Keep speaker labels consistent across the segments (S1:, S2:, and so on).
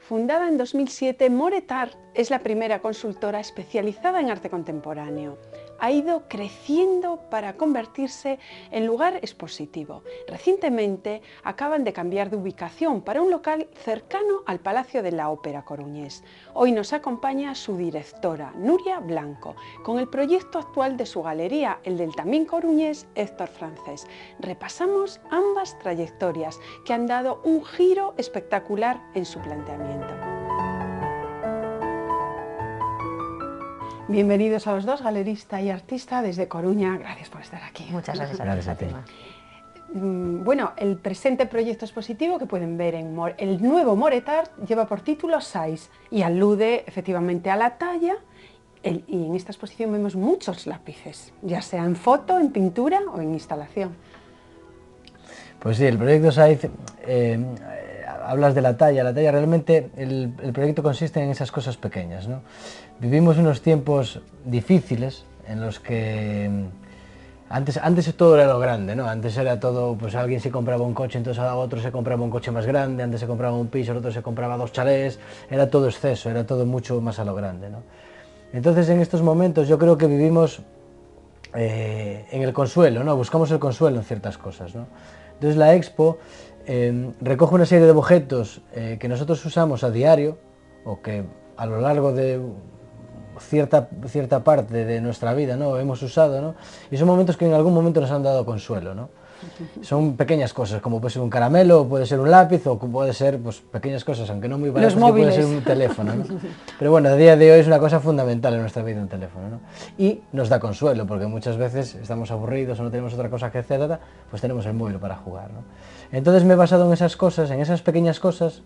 S1: Fundada en 2007, Moretart es la primera consultora especializada en arte contemporáneo. Ha ido creciendo para convertirse en lugar expositivo. Recientemente acaban de cambiar de ubicación para un local cercano al Palacio de la Ópera coruñés. Hoy nos acompaña su directora, Núria Blanco, con el proyecto actual de su galería, el del también coruñés Héctor Francés. Repasamos ambas trayectorias que han dado un giro espectacular en su planteamiento. Bienvenidos a los dos, galerista y artista desde Coruña. Gracias por estar aquí.
S2: Muchas gracias.
S3: Gracias a ti.
S1: Bueno, el presente proyecto expositivo que pueden ver en el nuevo Moretart lleva por título Size y alude efectivamente a la talla. Y en esta exposición vemos muchos lápices, ya sea en foto, en pintura o en instalación.
S3: Pues sí, el proyecto Size, hablas de la talla realmente el proyecto consiste en esas cosas pequeñas, ¿no? Vivimos unos tiempos difíciles en los que antes todo era lo grande, ¿no? Antes era todo, pues alguien se compraba un coche, entonces otro se compraba un coche más grande, antes se compraba un piso, el otro se compraba 2 chalés, era todo exceso, era todo mucho más a lo grande, ¿no? Entonces en estos momentos yo creo que vivimos en el consuelo, ¿no? Buscamos el consuelo en ciertas cosas, ¿no? Entonces la Expo recoge una serie de objetos que nosotros usamos a diario o que a lo largo de cierta parte de nuestra vida, ¿no? Hemos usado, ¿no? Y son momentos que en algún momento nos han dado consuelo, ¿no? Son pequeñas cosas, como puede ser un caramelo, puede ser un lápiz o puede ser pues, pequeñas cosas, aunque no muy baratas, que puede ser un teléfono, ¿no? Pero bueno, a día de hoy es una cosa fundamental en nuestra vida un teléfono, ¿no? Y nos da consuelo, porque muchas veces estamos aburridos o no tenemos otra cosa que hacer, pues tenemos el móvil para jugar, ¿no? Entonces me he basado en esas cosas, en esas pequeñas cosas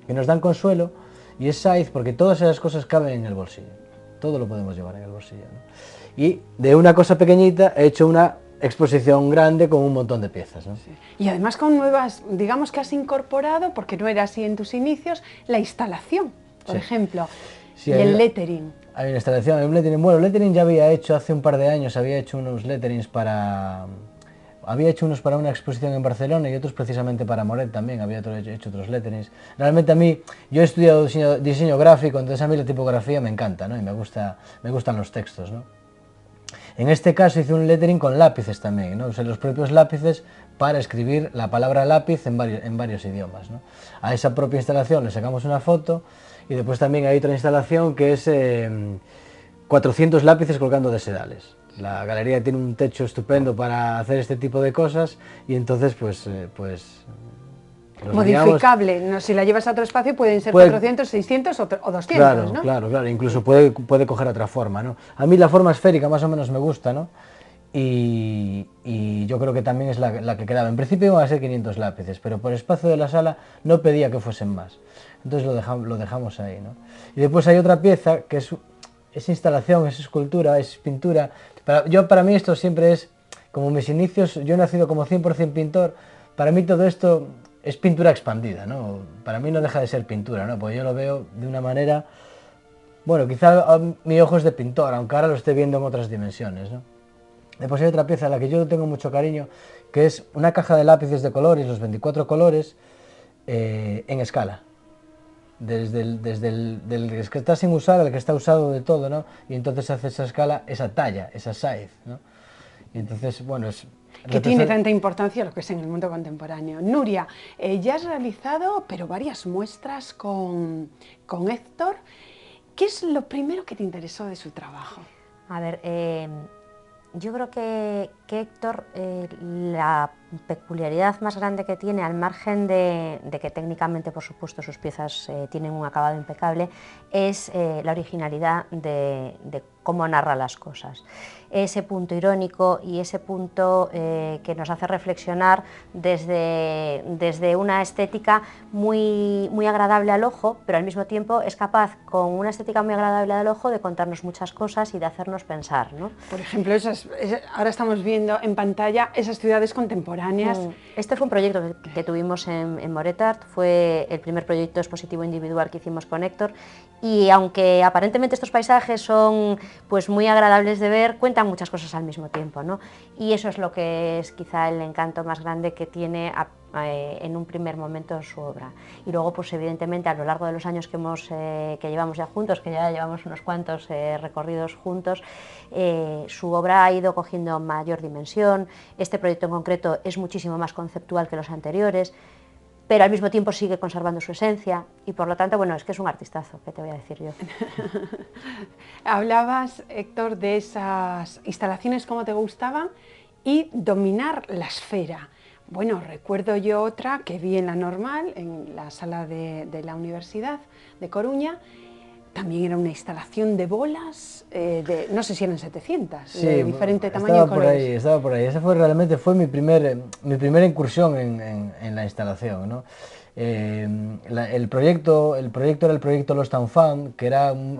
S3: que nos dan consuelo, y es Size porque todas esas cosas caben en el bolsillo, todo lo podemos llevar en el bolsillo, ¿no? Y de una cosa pequeñita he hecho una exposición grande con un montón de piezas, ¿no?
S1: Sí. Y además con nuevas, digamos que has incorporado, porque no era así en tus inicios, la instalación, por ejemplo,
S3: sí,
S1: y el lettering.
S3: Hay una instalación, hay un lettering. Bueno, el lettering ya había hecho hace un par de años, había hecho unos letterings para... Había hecho unos para una exposición en Barcelona y otros precisamente para Moret también, había hecho otros letterings. Realmente a mí, yo he estudiado diseño gráfico, entonces a mí la tipografía me encanta, ¿no? Y me gustan los textos, ¿no? En este caso hice un lettering con lápices también, ¿no? Usé los propios lápices para escribir la palabra lápiz en varios idiomas, ¿no? A esa propia instalación le sacamos una foto y después también hay otra instalación que es 400 lápices colgando de sedales. La galería tiene un techo estupendo para hacer este tipo de cosas y entonces pues
S1: modificable, no, si la llevas a otro espacio pueden ser 400, 600 o 200,
S3: claro,
S1: ¿no?
S3: Claro, incluso puede coger otra forma, ¿no? A mí la forma esférica más o menos me gusta, ¿no? Y yo creo que también es la que quedaba. En principio iban a ser 500 lápices, pero por espacio de la sala no pedía que fuesen más. Entonces lo dejamos ahí, ¿no? Y después hay otra pieza que es instalación, es escultura, es pintura. Para mí esto siempre es, como mis inicios, yo he nacido como 100% pintor, para mí todo esto es pintura expandida, ¿no? Para mí no deja de ser pintura, ¿no? Porque yo lo veo de una manera, bueno, quizá mi ojo es de pintor, aunque ahora lo esté viendo en otras dimensiones, ¿no? Después hay otra pieza a la que yo tengo mucho cariño, que es una caja de lápices de colores, los 24 colores, en escala. Desde el que está sin usar al que está usado de todo, ¿no? Y entonces hace esa escala, esa talla, esa size, ¿no? Y entonces, bueno, es...
S1: Que tiene tanta importancia lo que es en el mundo contemporáneo. Núria, ya has realizado varias muestras con Héctor. ¿Qué es lo primero que te interesó de su trabajo?
S2: A ver, yo creo que Héctor, la peculiaridad más grande que tiene, al margen de que técnicamente, por supuesto, sus piezas tienen un acabado impecable, es la originalidad de cómo narra las cosas. Ese punto irónico y ese punto que nos hace reflexionar desde una estética muy agradable al ojo, pero al mismo tiempo es capaz, con una estética muy agradable al ojo, de contarnos muchas cosas y de hacernos pensar, ¿no?
S1: Por ejemplo, ahora estamos viendo en pantalla esas ciudades contemporáneas.
S2: Este fue un proyecto que tuvimos en Moretart, fue el primer proyecto expositivo individual que hicimos con Héctor, y aunque aparentemente estos paisajes son pues muy agradables de ver, cuentan muchas cosas al mismo tiempo, ¿no? Y eso es lo que es quizá el encanto más grande que tiene, en un primer momento su obra. Y luego, pues evidentemente, a lo largo de los años que llevamos ya juntos, que ya llevamos unos cuantos recorridos juntos, su obra ha ido cogiendo mayor dimensión. Este proyecto en concreto es muchísimo más conceptual que los anteriores, pero al mismo tiempo sigue conservando su esencia y por lo tanto, bueno, es que es un artistazo, ¿qué te voy a decir yo?
S1: Hablabas, Héctor, de esas instalaciones como te gustaban y dominar la esfera. Bueno, recuerdo yo otra que vi en la Normal, en la sala de la Universidad de Coruña. También era una instalación de bolas, no sé si eran 700,
S3: sí,
S1: de diferente tamaño y colores.
S3: Estaba por ahí. Esa realmente fue mi primera incursión en la instalación, ¿no? El proyecto era el proyecto Lost and Found, que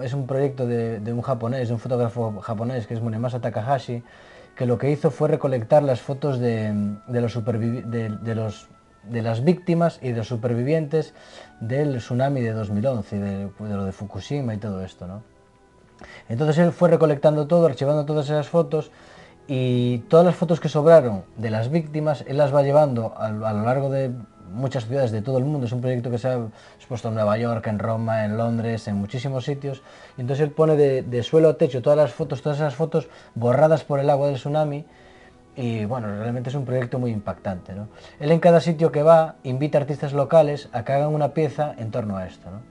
S3: es un proyecto de un japonés, de un fotógrafo japonés que es Munemasa Takahashi, que lo que hizo fue recolectar las fotos de las víctimas y de los supervivientes del tsunami de 2011, de lo de Fukushima y todo esto, ¿no? Entonces él fue recolectando todo, archivando todas esas fotos, y todas las fotos que sobraron de las víctimas él las va llevando a lo largo de muchas ciudades de todo el mundo. Es un proyecto que se ha expuesto en Nueva York, en Roma, en Londres, en muchísimos sitios, y entonces él pone de suelo a techo todas esas fotos borradas por el agua del tsunami. Y bueno, realmente es un proyecto muy impactante, ¿no? Él en cada sitio que va invita a artistas locales a que hagan una pieza en torno a esto, ¿no?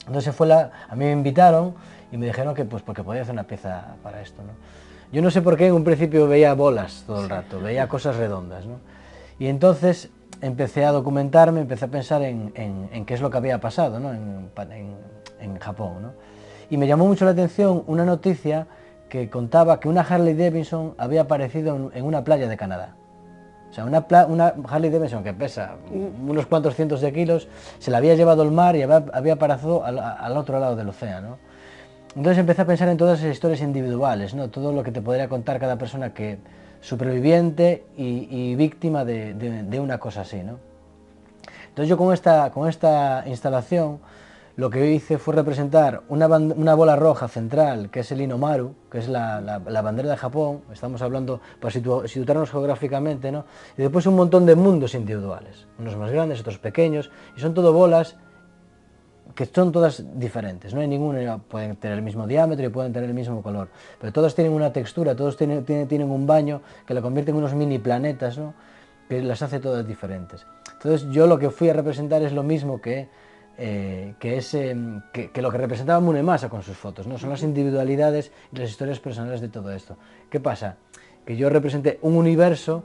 S3: Entonces a mí me invitaron y me dijeron que pues porque podía hacer una pieza para esto, ¿no? Yo no sé por qué en un principio veía bolas todo el rato, veía cosas redondas, ¿no? Y entonces empecé a documentarme, empecé a pensar en qué es lo que había pasado, ¿no? en Japón, ¿no? Y me llamó mucho la atención una noticia que contaba que una Harley Davidson había aparecido en una playa de Canadá. O sea, una Harley Davidson que pesa unos cuantos cientos de kilos, se la había llevado al mar y había aparecido al otro lado del océano. Entonces empecé a pensar en todas esas historias individuales, ¿no? Todo lo que te podría contar cada persona que superviviente y víctima de una cosa así, ¿no? Entonces yo con esta instalación lo que hice fue representar una bola roja central, que es el Inomaru, que es la bandera de Japón. Estamos hablando para situarnos geográficamente, ¿no? Y después un montón de mundos individuales, unos más grandes, otros pequeños, y son todo bolas que son todas diferentes, no hay ninguna, pueden tener el mismo diámetro y pueden tener el mismo color, pero todos tienen una textura, todos tienen un baño que lo convierte en unos mini planetas, ¿no? Que las hace todas diferentes. Entonces yo lo que fui a representar es lo mismo que lo que representaba Munemasa con sus fotos, ¿no? Son las individualidades y las historias personales de todo esto. ¿Qué pasa? Que yo representé un universo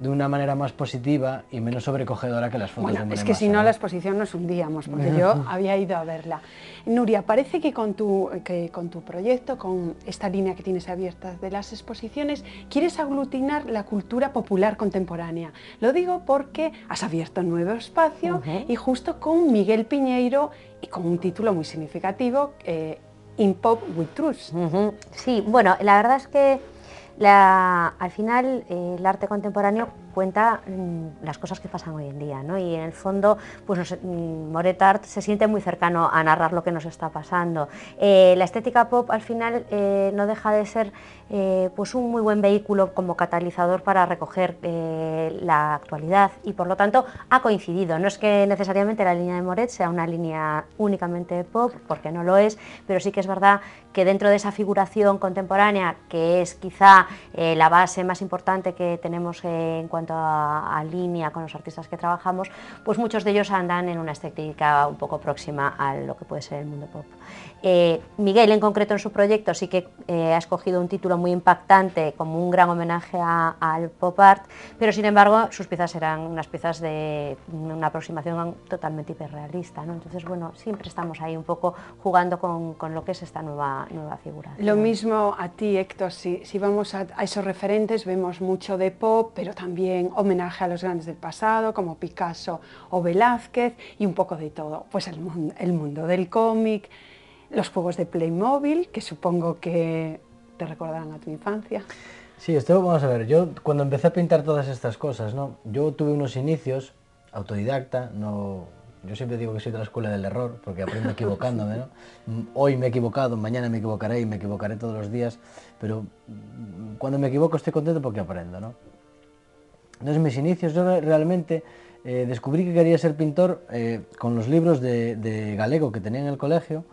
S3: de una manera más positiva y menos sobrecogedora que las fotos de Munemasa.
S1: Es que si no, la exposición nos hundíamos, porque yo había ido a verla. Nuria, parece que con tu proyecto, con esta línea que tienes abierta de las exposiciones, quieres aglutinar la cultura popular contemporánea. Lo digo porque has abierto un nuevo espacio y justo con Miguel Piñeiro y con un título muy significativo, In Pop with Truth.
S2: Sí, bueno, la verdad es que al final el arte contemporáneo cuenta las cosas que pasan hoy en día, ¿no? Y en el fondo pues Moret Art se siente muy cercano a narrar lo que nos está pasando. La estética pop al final no deja de ser pues un muy buen vehículo como catalizador para recoger la actualidad y por lo tanto ha coincidido. No es que necesariamente la línea de Moret sea una línea únicamente pop, porque no lo es, pero sí que es verdad que dentro de esa figuración contemporánea, que es quizá la base más importante que tenemos en cuanto a línea con los artistas que trabajamos, pues muchos de ellos andan en una estética un poco próxima a lo que puede ser el mundo pop. Miguel en concreto en su proyecto sí que ha escogido un título muy impactante como un gran homenaje al pop art, pero sin embargo sus piezas eran unas piezas de una aproximación totalmente hiperrealista, ¿no? Entonces bueno, siempre estamos ahí un poco jugando con lo que es esta nueva figura.
S1: Lo mismo a ti, Héctor, si vamos a esos referentes vemos mucho de pop, pero también homenaje a los grandes del pasado como Picasso o Velázquez y un poco de todo, pues el mundo del cómic, los juegos de Playmobil, que supongo que te recordarán a tu infancia.
S3: Sí, esto vamos a ver, yo cuando empecé a pintar todas estas cosas, ¿no? Yo tuve unos inicios autodidacta, yo siempre digo que soy de la escuela del error, porque aprendo equivocándome, ¿no? Hoy me he equivocado, mañana me equivocaré y me equivocaré todos los días, pero cuando me equivoco estoy contento porque aprendo, ¿no? Entonces, en mis inicios yo realmente descubrí que quería ser pintor con los libros de galego que tenía en el colegio,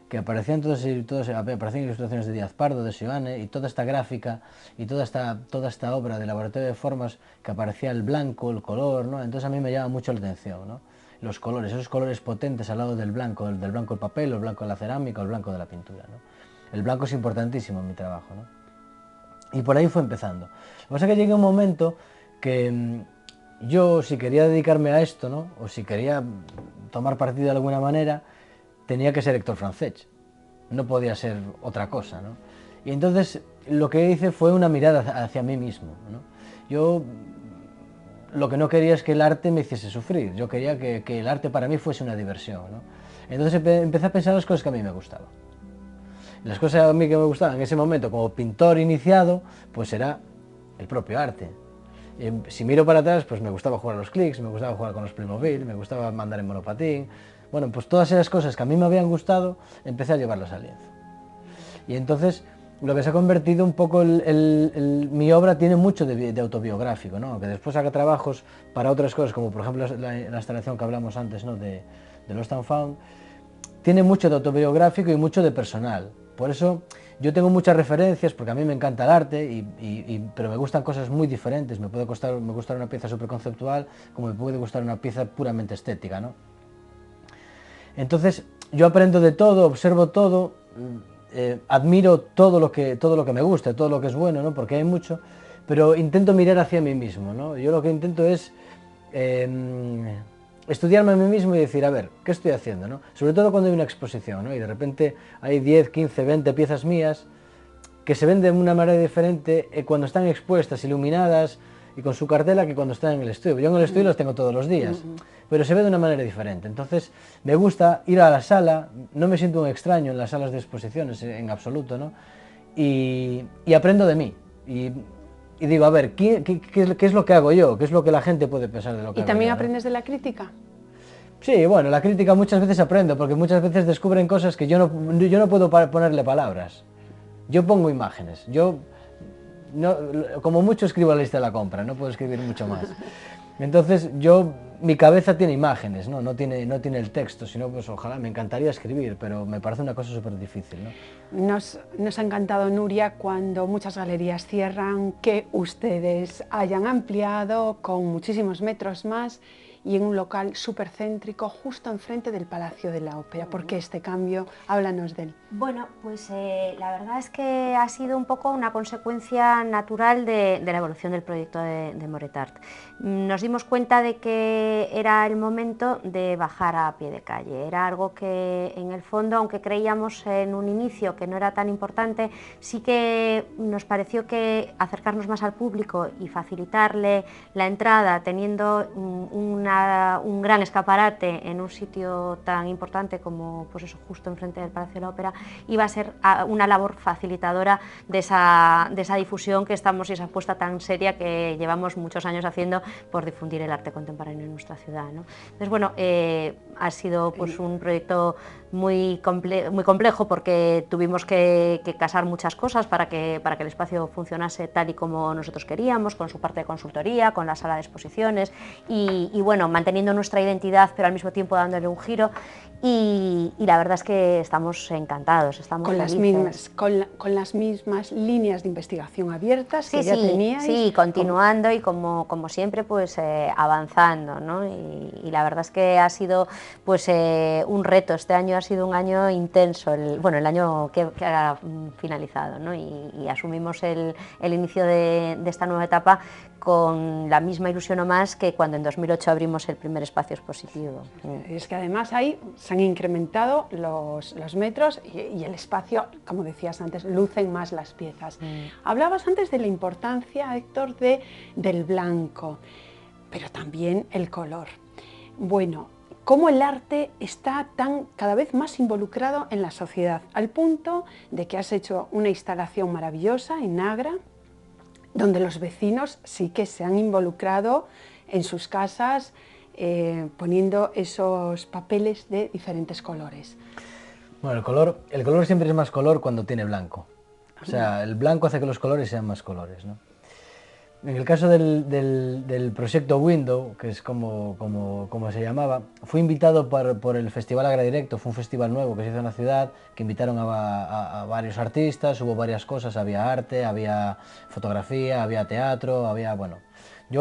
S3: que aparecían aparecían ilustraciones de Díaz Pardo, de Seoane, y toda esta gráfica y toda esta obra de laboratorio de formas, que aparecía el blanco, el color, ¿no? Entonces a mí me llama mucho la atención, ¿no? Los colores, esos colores potentes al lado del blanco del papel, el blanco de la cerámica, el blanco de la pintura, ¿no? El blanco es importantísimo en mi trabajo, ¿no? Y por ahí fue empezando. Lo que pasa es que llegué a un momento que yo, si quería dedicarme a esto, ¿no? O si quería tomar partido de alguna manera, tenía que ser Héctor Francés, no podía ser otra cosa, ¿no? Y entonces lo que hice fue una mirada hacia mí mismo, ¿no? Yo lo que no quería es que el arte me hiciese sufrir, yo quería que el arte para mí fuese una diversión, ¿no? Entonces empecé a pensar las cosas que a mí me gustaban. Las cosas a mí que me gustaban en ese momento como pintor iniciado, pues era el propio arte. Si miro para atrás, pues me gustaba jugar a los clics, me gustaba jugar con los Playmobil, me gustaba mandar en monopatín. Bueno, pues todas esas cosas que a mí me habían gustado, empecé a llevarlas al lienzo. Y entonces, lo que se ha convertido un poco, mi obra tiene mucho de autobiográfico, ¿no? Aunque después haga trabajos para otras cosas, como por ejemplo la instalación que hablamos antes, ¿no? de Lost and Found, tiene mucho de autobiográfico y mucho de personal. Por eso yo tengo muchas referencias, porque a mí me encanta el arte, pero me gustan cosas muy diferentes. Me puede gustar una pieza súper conceptual, como me puede gustar una pieza puramente estética, ¿no? Entonces yo aprendo de todo, observo todo, admiro todo lo que me gusta, todo lo que es bueno, ¿no? Porque hay mucho, pero intento mirar hacia mí mismo, ¿no? Yo lo que intento es estudiarme a mí mismo y decir, a ver, ¿qué estoy haciendo, no? Sobre todo cuando hay una exposición, ¿no? Y de repente hay 10, 15, 20 piezas mías que se ven de una manera diferente cuando están expuestas, iluminadas y con su cartela, que cuando están en el estudio. Yo en el estudio los tengo todos los días, pero se ve de una manera diferente. Entonces me gusta ir a la sala, no me siento un extraño en las salas de exposiciones en absoluto, ¿no? Y aprendo de mí. Y digo, a ver, ¿qué es lo que hago yo? ¿Qué es lo que la gente puede pensar de lo que hago yo?
S1: ¿Y también aprendes de la crítica?
S3: Sí, bueno, la crítica muchas veces aprendo, porque muchas veces descubren cosas que yo no puedo ponerle palabras. Yo pongo imágenes, como mucho escribo la lista de la compra, no puedo escribir mucho más. Entonces mi cabeza tiene imágenes, no tiene el texto, sino pues ojalá, me encantaría escribir, pero me parece una cosa súper difícil, ¿no?
S1: Nos ha encantado, Nuria, cuando muchas galerías cierran, que ustedes hayan ampliado con muchísimos metros más y en un local súper céntrico, justo enfrente del Palacio de la Ópera. ¿Por qué este cambio? Háblanos de él.
S2: Bueno, pues la verdad es que ha sido un poco una consecuencia natural de la evolución del proyecto de Moretart. Nos dimos cuenta de que era el momento de bajar a pie de calle. Era algo que en el fondo, aunque creíamos en un inicio que no era tan importante, sí que nos pareció que acercarnos más al público y facilitarle la entrada teniendo un gran escaparate en un sitio tan importante como pues eso, justo enfrente del Palacio de la Ópera, iba a ser una labor facilitadora de esa difusión que estamos y esa apuesta tan seria que llevamos muchos años haciendo por difundir el arte contemporáneo en nuestra ciudad, ¿no? Entonces, bueno, ha sido pues un proyecto muy complejo porque tuvimos que casar muchas cosas para que el espacio funcionase tal y como nosotros queríamos, con su parte de consultoría, con la sala de exposiciones y bueno, manteniendo nuestra identidad pero al mismo tiempo dándole un giro y la verdad es que estamos encantados, estamos felices.
S1: Con las mismas líneas de investigación abiertas que ya teníais.
S2: Sí, continuando y como siempre pues avanzando, ¿no? Y la verdad es que ha sido pues un reto. Este año ha sido un año intenso, el año que ha finalizado, ¿no? Y asumimos el inicio de esta nueva etapa con la misma ilusión o más que cuando en 2008 abrimos el primer espacio expositivo.
S1: Y es que además ahí se han incrementado los metros y el espacio, como decías antes, lucen más las piezas. Hablabas antes de la importancia, Héctor, del blanco, pero también el color. Bueno, cómo el arte está cada vez más involucrado en la sociedad, al punto de que has hecho una instalación maravillosa en Agra, donde los vecinos sí que se han involucrado en sus casas poniendo esos papeles de diferentes colores.
S3: Bueno, el color siempre es más color cuando tiene blanco. O sea, el blanco hace que los colores sean más colores, ¿no? En el caso del proyecto Window, que es como se llamaba, fui invitado por el Festival Agradirecto, fue un festival nuevo que se hizo en la ciudad, que invitaron a varios artistas, hubo varias cosas, había arte, había fotografía, había teatro, había, bueno...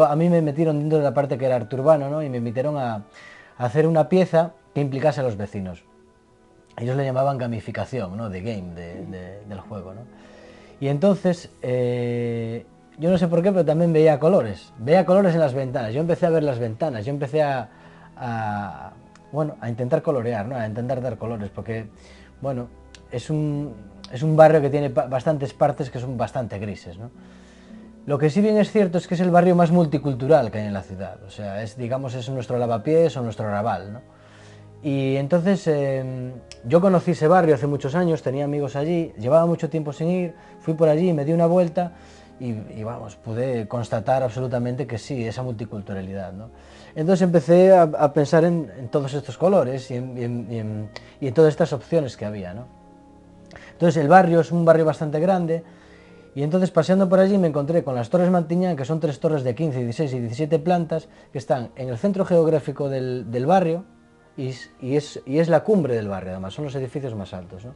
S3: A mí me metieron dentro de la parte que era arte urbano, ¿no? Y me invitaron a hacer una pieza que implicase a los vecinos. Ellos le llamaban gamificación, ¿no? De game, del juego, ¿no? Y entonces... yo no sé por qué, pero también veía colores en las ventanas. Yo empecé a ver las ventanas, yo empecé a intentar colorear, ¿no? A intentar dar colores, porque, bueno, es un barrio que tiene bastantes partes que son bastante grises, ¿no? Lo que sí bien es cierto es que es el barrio más multicultural que hay en la ciudad, o sea, digamos, es nuestro lavapiés o nuestro Raval, ¿no? Y entonces yo conocí ese barrio hace muchos años, tenía amigos allí, llevaba mucho tiempo sin ir, fui por allí, me di una vuelta y vamos, pude constatar absolutamente que sí, esa multiculturalidad, ¿no? Entonces empecé a pensar en todos estos colores y en todas estas opciones que había, ¿no? Entonces el barrio es un barrio bastante grande y entonces paseando por allí me encontré con las Torres Mantiñán, que son 3 torres de 15, 16 y 17 plantas que están en el centro geográfico del barrio y es la cumbre del barrio, además, son los edificios más altos, ¿no?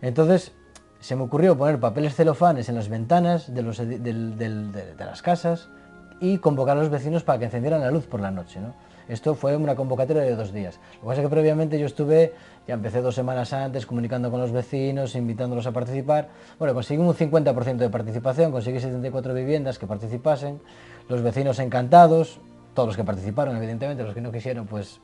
S3: Entonces se me ocurrió poner papeles celofanes en las ventanas de las casas y convocar a los vecinos para que encendieran la luz por la noche, ¿no? Esto fue una convocatoria de 2 días. Lo que pasa es que previamente yo ya empecé 2 semanas antes comunicando con los vecinos, invitándolos a participar. Bueno, conseguí un 50% de participación, conseguí 74 viviendas que participasen, los vecinos encantados, todos los que participaron, evidentemente, los que no quisieron, pues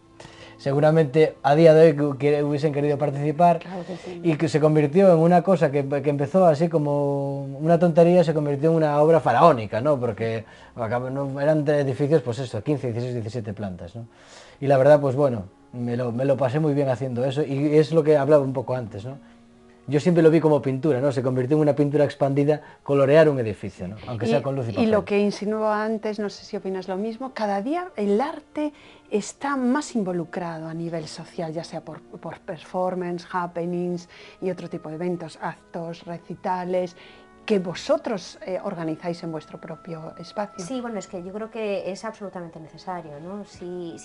S3: seguramente a día de hoy que hubiesen querido participar, claro que sí. Y que se convirtió en una cosa que empezó así como una tontería, se convirtió en una obra faraónica, ¿no? Porque eran edificios, pues eso, 15, 16, 17 plantas, ¿no? Y la verdad, pues bueno, me lo pasé muy bien haciendo eso y es lo que hablaba un poco antes, ¿no? Yo siempre lo vi como pintura, ¿no? Se convirtió en una pintura expandida, colorear un edificio, ¿no? Aunque sea con luz y papel.
S1: Y lo que insinuaba antes, no sé si opinas lo mismo, cada día el arte está más involucrado a nivel social, ya sea por performance, happenings y otro tipo de eventos, actos, recitales, que vosotros organizáis en vuestro propio espacio.
S2: Sí, bueno, es que yo creo que es absolutamente necesario, ¿no? Si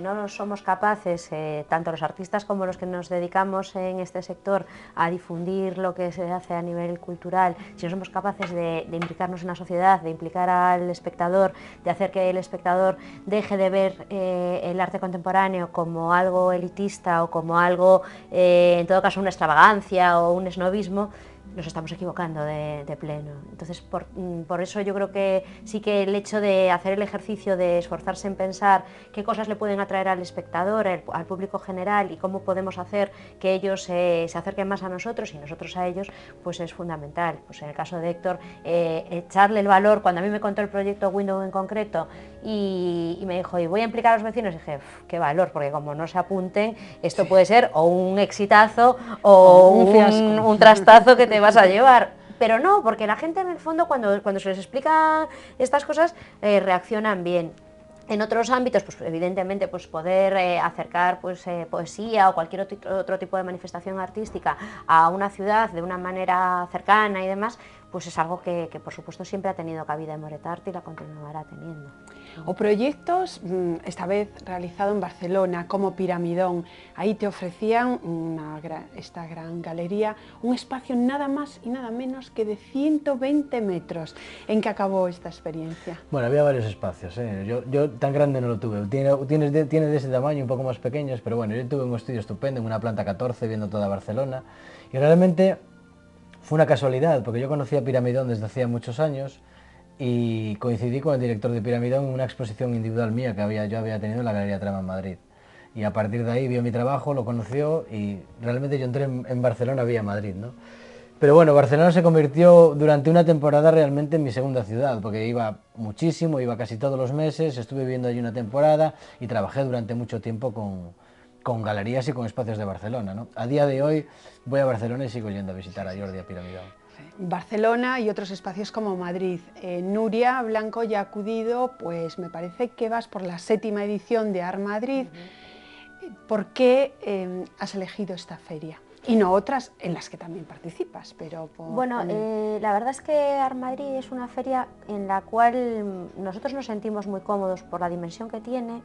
S2: no somos capaces, tanto los artistas como los que nos dedicamos en este sector a difundir lo que se hace a nivel cultural, si no somos capaces de implicarnos en la sociedad, de implicar al espectador, de hacer que el espectador deje de ver el arte contemporáneo como algo elitista o como algo, en todo caso, una extravagancia o un esnobismo, nos estamos equivocando de pleno. Entonces, por eso yo creo que sí que el hecho de hacer el ejercicio de esforzarse en pensar qué cosas le pueden atraer al espectador, al público general y cómo podemos hacer que ellos se acerquen más a nosotros y nosotros a ellos, pues es fundamental. Pues en el caso de Héctor, echarle el valor, cuando a mí me contó el proyecto Window en concreto y me dijo, y voy a implicar a los vecinos, dije, qué valor, porque como no se apunten, esto puede ser o un exitazo o un trastazo que te vas a llevar, pero no, porque la gente en el fondo cuando se les explica estas cosas reaccionan bien. En otros ámbitos, pues evidentemente, pues poder acercar pues, poesía o cualquier otro tipo de manifestación artística a una ciudad de una manera cercana y demás, pues es algo que por supuesto siempre ha tenido cabida en Moret Art y la continuará teniendo.
S1: O proyectos, esta vez realizado en Barcelona, como Piramidón. Ahí te ofrecían esta gran galería, un espacio nada más y nada menos que de 120 metros. ¿En qué acabó esta experiencia?
S3: Bueno, había varios espacios, ¿eh? Yo tan grande no lo tuve. Tiene de ese tamaño, un poco más pequeños, pero bueno, yo tuve un estudio estupendo en una planta 14 viendo toda Barcelona y realmente fue una casualidad, porque yo conocía Piramidón desde hacía muchos años y coincidí con el director de Piramidón en una exposición individual mía que yo había tenido en la Galería Trama en Madrid. Y a partir de ahí vio mi trabajo, lo conoció y realmente yo entré en Barcelona vía Madrid, ¿no? Pero bueno, Barcelona se convirtió durante una temporada realmente en mi segunda ciudad, porque iba muchísimo, iba casi todos los meses, estuve viviendo allí una temporada y trabajé durante mucho tiempo con galerías y con espacios de Barcelona, ¿no? A día de hoy voy a Barcelona y sigo yendo a visitar a Jordi a Piramidón.
S1: Barcelona y otros espacios como Madrid. Nuria Blanco ya ha acudido, pues me parece que vas por la 7ª edición de Art Madrid. ¿Por qué has elegido esta feria? y no otras en las que también participas, pero...
S2: Bueno, la verdad es que Art Madrid es una feria en la cual nosotros nos sentimos muy cómodos por la dimensión que tiene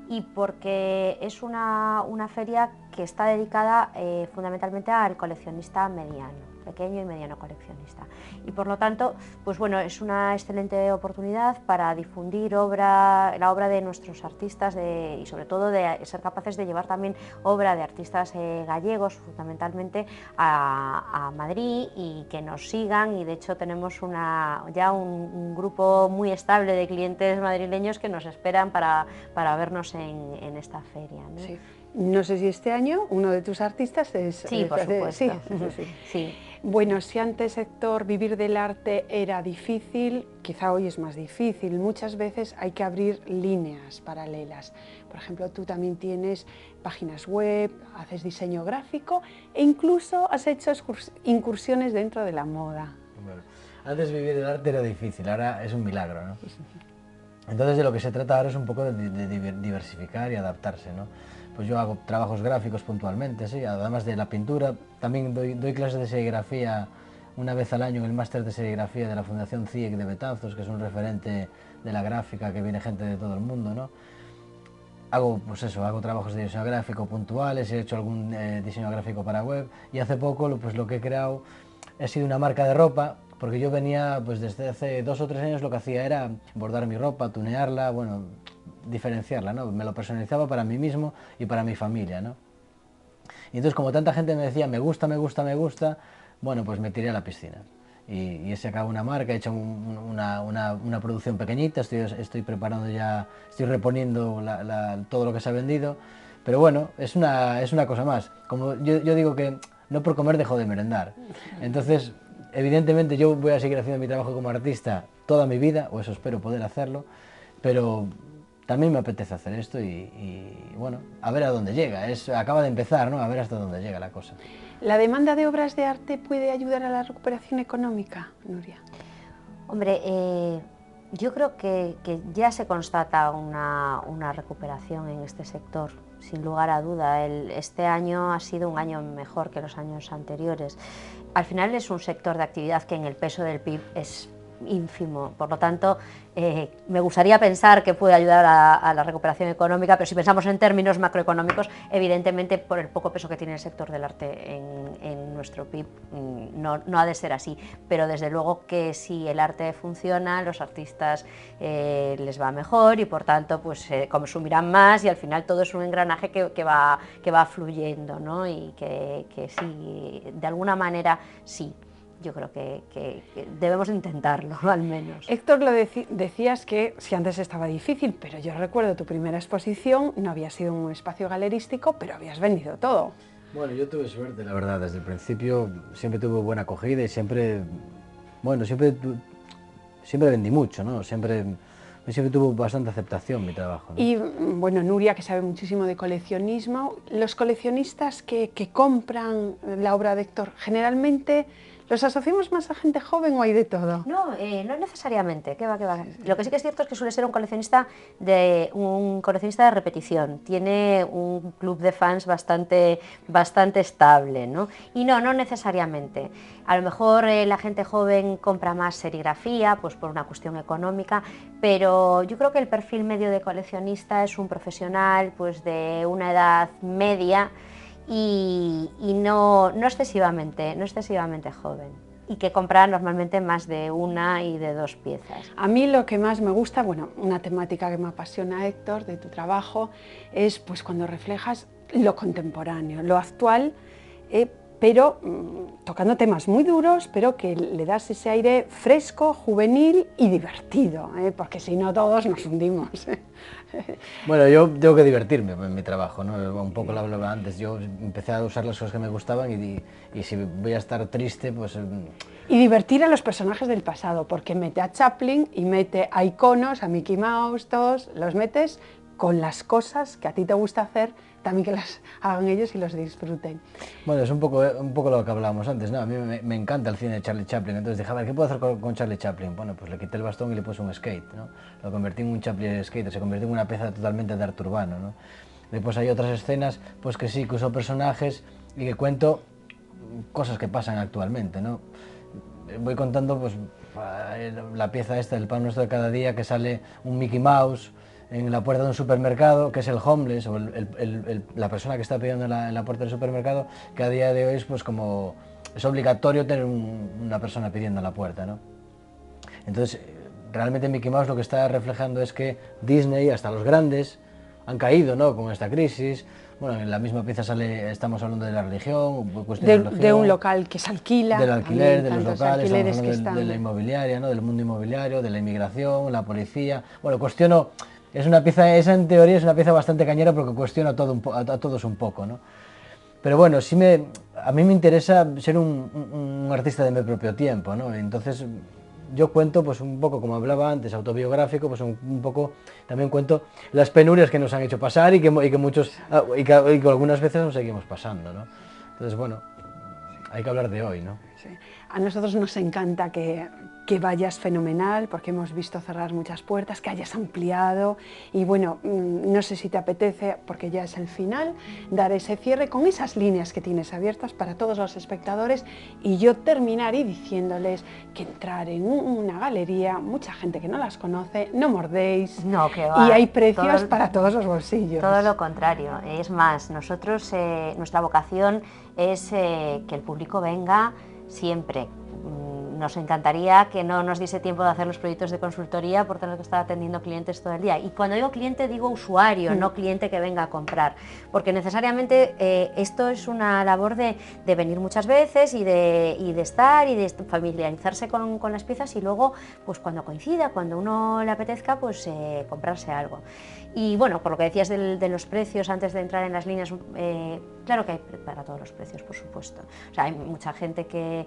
S2: y porque es una feria que está dedicada fundamentalmente al coleccionista mediano, pequeño y mediano coleccionista. Y por lo tanto, pues bueno, es una excelente oportunidad para difundir la obra de nuestros artistas y sobre todo de ser capaces de llevar también obra de artistas gallegos fundamentalmente a Madrid y que nos sigan, y de hecho tenemos ya un grupo muy estable de clientes madrileños que nos esperan para vernos en esta feria, ¿no?
S1: Sí. No sé si este año uno de tus artistas es...
S2: Sí, por supuesto.
S1: Sí. Bueno, si antes, Héctor, vivir del arte era difícil, quizá hoy es más difícil. Muchas veces hay que abrir líneas paralelas. Por ejemplo, tú también tienes páginas web, haces diseño gráfico e incluso has hecho incursiones dentro de la moda.
S3: Bueno, antes vivir del arte era difícil, ahora es un milagro, ¿no? Entonces de lo que se trata ahora es un poco de diversificar y adaptarse, ¿no? Pues yo hago trabajos gráficos puntualmente, sí, además de la pintura, también doy clases de serigrafía una vez al año en el máster de serigrafía de la Fundación CIEC de Betanzos, que es un referente de la gráfica, que viene gente de todo el mundo, ¿no? Hago, pues eso, hago trabajos de diseño gráfico puntuales, he hecho algún diseño gráfico para web, y hace poco pues lo que he creado ha sido una marca de ropa, porque yo venía, pues desde hace 2 o 3 años lo que hacía era bordar mi ropa, tunearla, bueno, diferenciarla, ¿no? Me lo personalizaba para mí mismo y para mi familia, ¿no? Y entonces, como tanta gente me decía, me gusta, me gusta, me gusta, bueno, pues me tiré a la piscina. Y he sacado una marca, he hecho una producción pequeñita, estoy preparando ya, estoy reponiendo todo lo que se ha vendido, pero bueno, es una cosa más. Como yo digo que no por comer dejo de merendar. Entonces, evidentemente yo voy a seguir haciendo mi trabajo como artista toda mi vida, o eso espero poder hacerlo, pero también me apetece hacer esto y bueno, a ver a dónde llega. Acaba de empezar, ¿no? A ver hasta dónde llega la cosa.
S1: ¿La demanda de obras de arte puede ayudar a la recuperación económica, Nuria?
S2: Hombre, yo creo que ya se constata una recuperación en este sector, sin lugar a duda. Este año ha sido un año mejor que los años anteriores. Al final es un sector de actividad que en el peso del PIB es ínfimo, por lo tanto me gustaría pensar que puede ayudar a la recuperación económica, pero si pensamos en términos macroeconómicos, evidentemente por el poco peso que tiene el sector del arte en nuestro PIB no ha de ser así, pero desde luego que si el arte funciona, los artistas les va mejor y por tanto pues consumirán más, y al final todo es un engranaje que va fluyendo, ¿no? Y que sí, de alguna manera sí. Yo creo que debemos intentarlo, al menos.
S1: Héctor, decías que si antes estaba difícil, pero yo recuerdo tu primera exposición, no había sido un espacio galerístico, pero habías vendido todo.
S3: Bueno, yo tuve suerte, la verdad, desde el principio siempre tuve buena acogida y siempre vendí mucho, ¿no? Siempre tuvo bastante aceptación mi trabajo, ¿no?
S1: Y bueno, Nuria, que sabe muchísimo de coleccionismo, los coleccionistas que compran la obra de Héctor, generalmente ¿los asociamos más a gente joven o hay de todo?
S2: No, no necesariamente, que va. Lo que sí que es cierto es que suele ser un coleccionista de repetición, tiene un club de fans bastante estable, ¿no? Y no necesariamente. A lo mejor la gente joven compra más serigrafía, pues por una cuestión económica, pero yo creo que el perfil medio de coleccionista es un profesional pues de una edad media, y no excesivamente joven, y que compra normalmente más de una y de 2 piezas.
S1: A mí lo que más me gusta, bueno, una temática que me apasiona, Héctor, de tu trabajo, es pues cuando reflejas lo contemporáneo, lo actual, pero tocando temas muy duros, pero que le das ese aire fresco, juvenil y divertido, porque si no todos nos hundimos.
S3: Bueno, yo tengo que divertirme en mi trabajo, ¿no? Un poco lo hablaba antes, yo empecé a usar las cosas que me gustaban y si voy a estar triste, pues...
S1: Y divertir a los personajes del pasado, porque mete a Chaplin y mete a iconos, a Mickey Mouse, todos los metes con las cosas que a ti te gusta hacer, también que las hagan ellos y los disfruten.
S3: Bueno, es un poco lo que hablábamos antes, ¿no? A mí me encanta el cine de Charlie Chaplin, entonces dije, a ver, ¿qué puedo hacer con Charlie Chaplin? Bueno, pues le quité el bastón y le puse un skate, ¿no? Lo convertí en un Chaplin skate, se convirtió en una pieza totalmente de arte urbano, ¿no? Después hay otras escenas, pues que sí, que uso personajes y que cuento cosas que pasan actualmente, ¿no? Voy contando pues, la pieza esta del pan nuestro de cada día, que sale un Mickey Mouse en la puerta de un supermercado, que es el homeless o la persona que está pidiendo en la puerta del supermercado, que a día de hoy es, pues, como es obligatorio tener una persona pidiendo en la puerta, ¿no? Entonces, realmente Mickey Mouse lo que está reflejando es que Disney, hasta los grandes, han caído, ¿no?, con esta crisis. Bueno, en la misma pieza estamos hablando de la religión,
S1: de un local que se alquila,
S3: del alquiler,
S1: también,
S3: de los locales,
S1: alquileres
S3: estamos hablando de la inmobiliaria, ¿no?, del mundo inmobiliario, de la inmigración, la policía. Bueno, cuestiono, es una pieza, esa en teoría es una pieza bastante cañera porque cuestiona a todos un poco, ¿no? Pero bueno, a mí me interesa ser un artista de mi propio tiempo, ¿no? Entonces yo cuento, pues un poco, como hablaba antes, autobiográfico, pues un poco también cuento las penurias que nos han hecho pasar y que algunas veces nos seguimos pasando, ¿no? Entonces, bueno, hay que hablar de hoy, ¿no?
S1: Sí. A nosotros nos encanta que vayas fenomenal, porque hemos visto cerrar muchas puertas, que hayas ampliado y bueno, no sé si te apetece, porque ya es el final, dar ese cierre con esas líneas que tienes abiertas para todos los espectadores y yo terminar y diciéndoles que entrar en una galería, mucha gente que no las conoce, no mordéis,
S2: no, que va,
S1: y hay precios para todos los bolsillos.
S2: Todo lo contrario, es más, nosotros, nuestra vocación es que el público venga siempre. Nos encantaría que no nos diese tiempo de hacer los proyectos de consultoría por tener que estar atendiendo clientes todo el día. Y cuando digo cliente, digo usuario, no cliente que venga a comprar. Porque necesariamente esto es una labor de venir muchas veces y de estar y de familiarizarse con las piezas y luego, pues cuando coincida, cuando uno le apetezca, pues comprarse algo. Y bueno, por lo que decías de los precios antes de entrar en las líneas, claro que hay para todos los precios, por supuesto. O sea, hay mucha gente que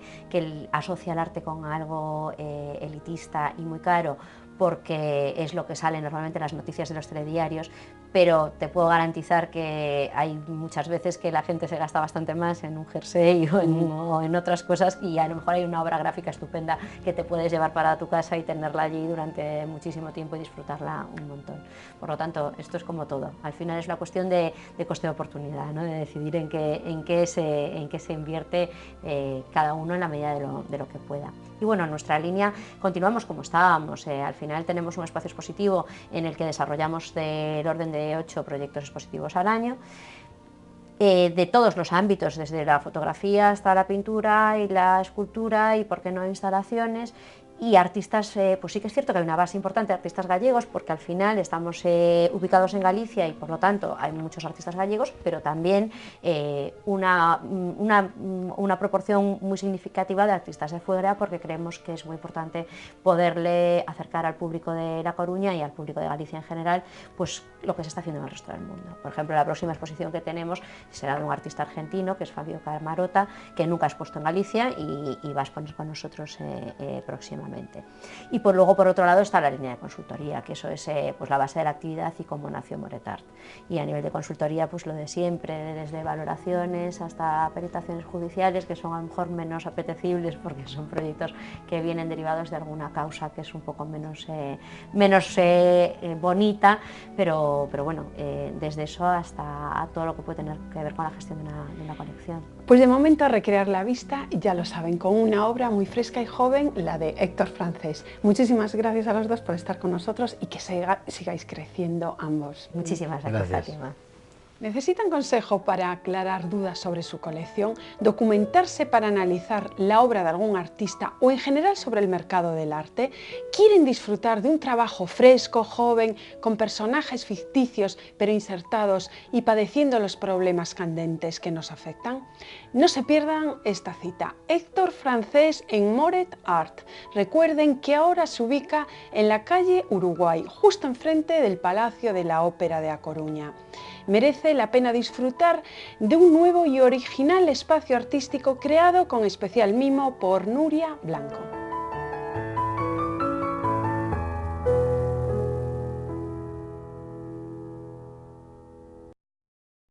S2: asocia el arte con algo elitista y muy caro, porque es lo que sale normalmente en las noticias de los telediarios, pero te puedo garantizar que hay muchas veces que la gente se gasta bastante más en un jersey o en otras cosas y a lo mejor hay una obra gráfica estupenda que te puedes llevar para tu casa y tenerla allí durante muchísimo tiempo y disfrutarla un montón. Por lo tanto, esto es como todo, al final es una cuestión de coste de oportunidad, ¿no?, de decidir en qué se invierte cada uno en la medida de lo que pueda. Y bueno, en nuestra línea continuamos como estábamos, al final tenemos un espacio expositivo en el que desarrollamos del orden de 8 proyectos expositivos al año, de todos los ámbitos, desde la fotografía hasta la pintura y la escultura y, por qué no, instalaciones. Y artistas, pues sí que es cierto que hay una base importante de artistas gallegos, porque al final estamos ubicados en Galicia y por lo tanto hay muchos artistas gallegos, pero también una proporción muy significativa de artistas de fuera, porque creemos que es muy importante poderle acercar al público de La Coruña y al público de Galicia en general, pues lo que se está haciendo en el resto del mundo. Por ejemplo, la próxima exposición que tenemos será de un artista argentino, que es Fabio Camarota, que nunca ha expuesto en Galicia y va a exponer con nosotros próximamente. Y luego, por otro lado, está la línea de consultoría, que eso es pues la base de la actividad y cómo nació Moret Art. Y a nivel de consultoría, pues lo de siempre, desde valoraciones hasta peritaciones judiciales, que son a lo mejor menos apetecibles porque son proyectos que vienen derivados de alguna causa que es un poco menos bonita, pero bueno, desde eso hasta todo lo que puede tener que ver con la gestión de una colección.
S1: Pues de momento a recrear la vista, ya lo saben, con una obra muy fresca y joven, la de Héctor Francés. Muchísimas gracias a los dos por estar con nosotros y que sigáis creciendo ambos.
S2: Muchísimas gracias, Fátima.
S1: ¿Necesitan consejo para aclarar dudas sobre su colección, documentarse para analizar la obra de algún artista o en general sobre el mercado del arte? ¿Quieren disfrutar de un trabajo fresco, joven, con personajes ficticios pero insertados y padeciendo los problemas candentes que nos afectan? No se pierdan esta cita. Héctor Francés en Moret Art. Recuerden que ahora se ubica en la calle Uruguay, justo enfrente del Palacio de la Ópera de A Coruña. Merece la pena disfrutar de un nuevo y original espacio artístico creado con especial mimo por Nuria Blanco.